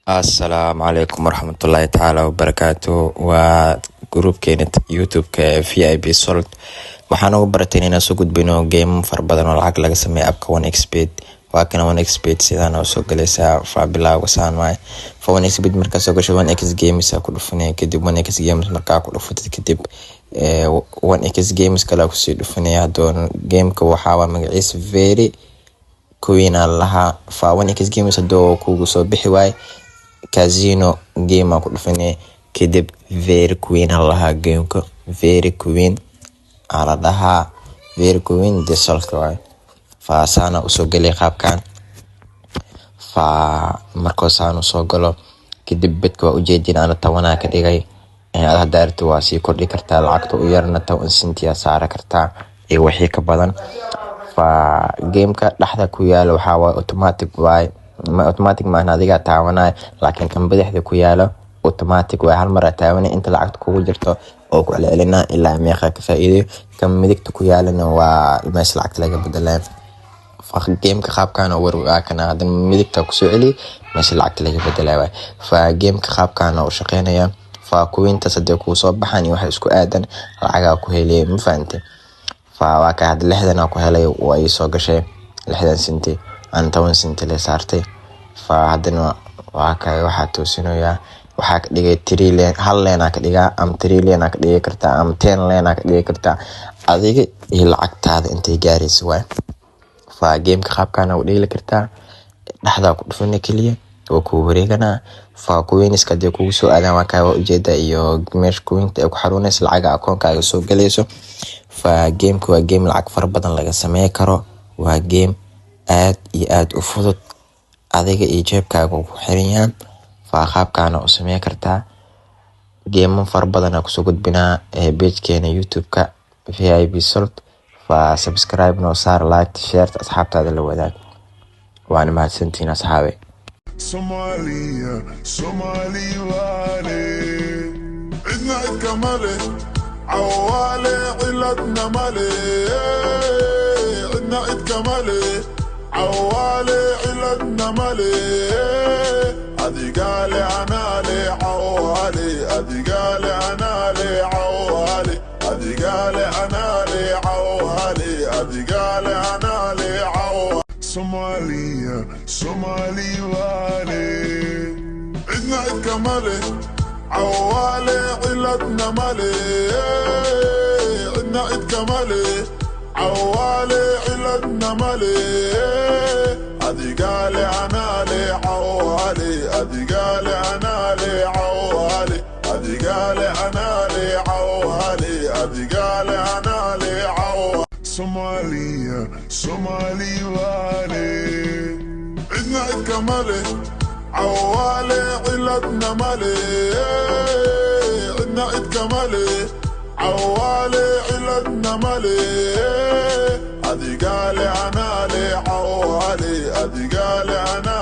السلام عليكم ورحمة الله تعالى وبركاته. وجروب كانت يوتيوب في اي بي سولت waxaan ugu barateen inaan soo gudbino game far badan oo lacag laga sameeyo abka 1xbet. waa kana 1xbet sidaan oo soo galaysaa bilawga saan waay 1xbet markaa soo gasho 1x games ku dhufanay kadib 1x games markaa ku dhufatid kadib 1x games kala ku sii dhufanay hadoon gameka waxa waa magaciisa very queen laha 1x games hadoo kugu soo bixi waay casino game ku dhufanay kadib very queen laha gameka very queen ala daha very queen de solka waay sana usoo galay qaabkan markoo saan usoo galo kadib bedka waa ujeedin aan 10 ka dhigay aad daarto waa sii kordhi kartaa lacagta u yarna 10 senti saara kartaa ee wixii ka badan gameka dhaxda ku yaalo waxa waa automatic waay automatic ma adiga taawanay laakiin kan badaxda ku yaalo automatic waa hal mar taawanay inta lacagta kugu jirto oo ku celcelina ilaa meeqa ka faa'iido kan midigta ku yaalana waa meesh lacagta laga bedelaan gameka qaabkan oo war kana hadan midigta ku soo celi meesh lacagta laga bedelaa gameka qaabkan oo shaqeynaya kuwinta saddex ku soo baxan waxa isku aadan lacaga ku helay ma fahanteen waa ka had 60 ku helay way soo gashay 60 senti aan 10 senti la saartay hadana waa ka waxa toosinayaa waxa ka dhigay 3 leen hal leen ka dhigaa am 3 leen ka dhigi kartaa am 10 leen ka dhigi kartaa adiga iyo lacagtaada intay gaarayso waay gameka qaabkan oo dhigi kartaa dhaxda ku dhufan kaliya oo ku wareegana kuwiniska de kugu soo aadan waa ka ujeeda iyo meesh kuwinta ay ku xaruunayso lacaga akoonkaaga soo galayso gameka waa game lacag far badan laga sameey karo waa game aad iyo aad u fudud adiga iyo jeebkaaga ku xiran yahay qaabkan oo sameey kartaa game far badan ku soo gudbina page-keena YouTube-ka VIP Salt subscribe no saar like share asxaabtaada la wadaag waan mahadsantiin asxaabe Somalia wale عدنا عد كمالي عوالي علتنا مالي عدنا عد كمالي عوالي علتنا مالي أدي قالي أنا لي عوالي أدي قالي أنا لي عوالي أدي قالي أنا لي عوالي أدي قالي أنا لي عوالي Somali wale عدنا عد كمالي عوالي علتنا مالي عدنا عد كمالي عوالي علتنا مالي أدي قالي أنا لي عوالي أدي قالي أنا لي عوالي أدي قالي أنا لي عوالي أدي قالي أنا لي عوالي Somali wale عدنا عد كمالي عوالي علتنا مالي عدنا عد كمالي عوالي علتنا مالي أدي قالي أنا لي عوالي أدي قالي أنا